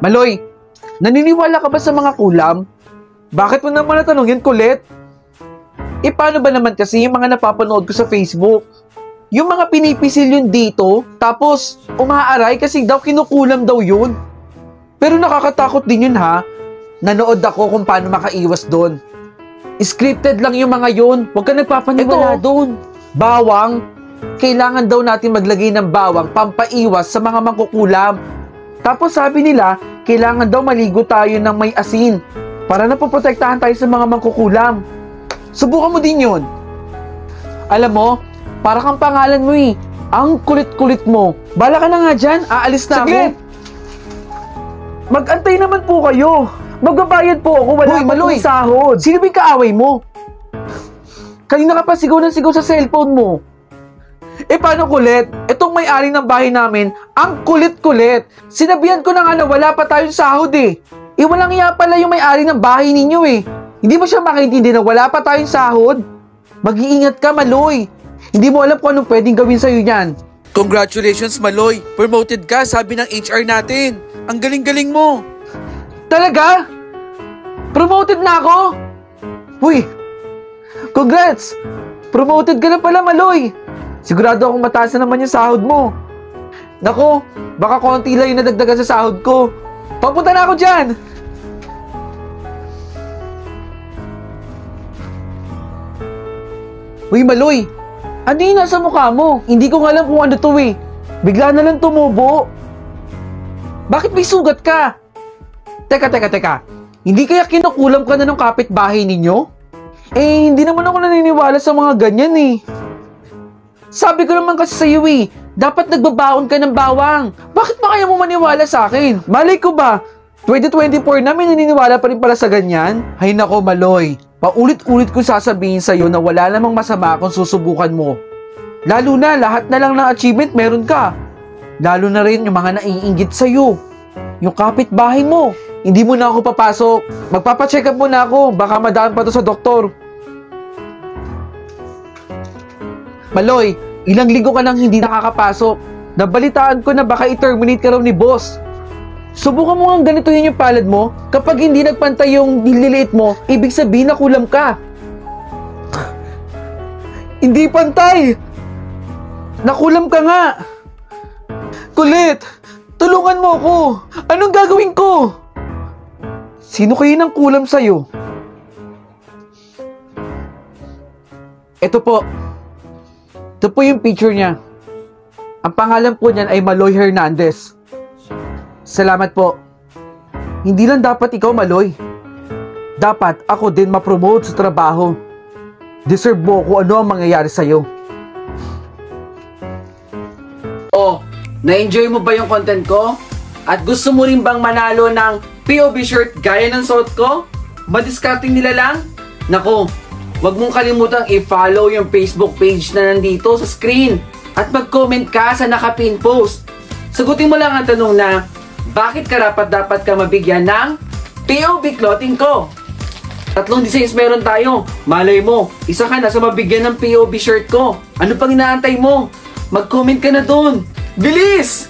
Maloy, naniniwala ka ba sa mga kulam? Bakit mo naman natanong yan, kulit? Paano ba naman kasi yung mga napapanood ko sa Facebook? Yung mga pinipisil yun dito, tapos umaaray kasi daw kinukulam daw yun. Pero nakakatakot din yun ha. Nanood ako kung paano makaiwas doon. Scripted lang yung mga yun. Huwag ka nagpapaniwala doon. Bawang. Kailangan daw natin maglagay ng bawang pampaiwas sa mga mangkukulam. Tapos sabi nila, kailangan daw maligo tayo ng may asin para napoprotektahan tayo sa mga mangkukulam. Subukan mo din yun. Alam mo, para kang pangalan mo eh. Ang kulit-kulit mo. Bala ka na nga dyan, aalis na Saglit! ako. Mag-antay naman po kayo. Magbabayad po ako, wala Hoy, pa Maloy! pong sahod. Sino ba yung kaaway mo? Kanina ka pa sigaw ng sigaw sa cellphone mo. Paano kulit? Itong may-ari ng bahay namin, ang kulit-kulit. Sinabihan ko na nga na wala pa tayong sahod eh. Walang iya pala yung may-ari ng bahay ninyo eh. Hindi mo siya makaintindi na wala pa tayong sahod? Mag-iingat ka, Maloy. Hindi mo alam kung anong pwedeng gawin sa'yo yan. Congratulations, Maloy. Promoted ka, sabi ng HR natin. Ang galing-galing mo. Talaga? Promoted na ako? Uy, congrats! Promoted ka na pala, Maloy. Sigurado akong mataas na naman yung sahod mo. Nako, baka konti lang yung nadagdagan sa sahod ko. Papunta na ako dyan! Uy, Maloy! Ano yung nasa mukha mo? Hindi ko nga alam kung ano to eh. Bigla na lang tumubo. Bakit may sugat ka? Teka. Hindi kaya kinukulam ka na ng kapitbahay ninyo? Hindi naman ako naniniwala sa mga ganyan eh. Sabi ko naman kasi sa'yo eh, dapat nagbabaon ka ng bawang. Bakit ba kaya mo maniwala sa akin? Malay ko ba, 2024 na may naniniwala pa rin pala sa ganyan? Hay nako, Maloy. Paulit-ulit ko sasabihin sa'yo na wala namang masama kung susubukan mo. Lalo na, lahat na lang ng achievement meron ka. Lalo na rin yung mga naiinggit sa'yo. Yung kapitbahay mo. Hindi mo na ako papasok. Magpapacheck up muna ako. Baka madaan pa to sa doktor. Maloy, ilang linggo ka nang hindi nakakapasok. Nabalitaan ko na baka i-terminate ka raw ni boss. Subukan mo nga ganituhin yung palad mo. Kapag hindi nagpantay yung nililiit mo, ibig sabihin na kulam ka. Hindi pantay! Nakulam ka nga! Kulit! Tulungan mo ako! Anong gagawin ko? Sino kayo nang kulam sa'yo? Ito po. Ito po yung picture niya. Ang pangalan po niyan ay Maloy Hernandez. Salamat po. Hindi lang dapat ikaw, Maloy. Dapat ako din ma-promote sa trabaho. Deserve mo kung ano ang mangyayari sa'yo. Oh, na-enjoy mo ba yung content ko? At gusto mo rin bang manalo ng POV shirt gaya ng suot ko? Madiscarding nila lang? Nako, wag mong kalimutang i-follow yung Facebook page na nandito sa screen at mag-comment ka sa nakapin post. Sagutin mo lang ang tanong na, bakit dapat ka mabigyan ng POV clothing ko? 3 designs meron tayo. Malay mo, isa ka na sa mabigyan ng POV shirt ko. Ano pang inaantay mo? Mag-comment ka na dun. Bilis!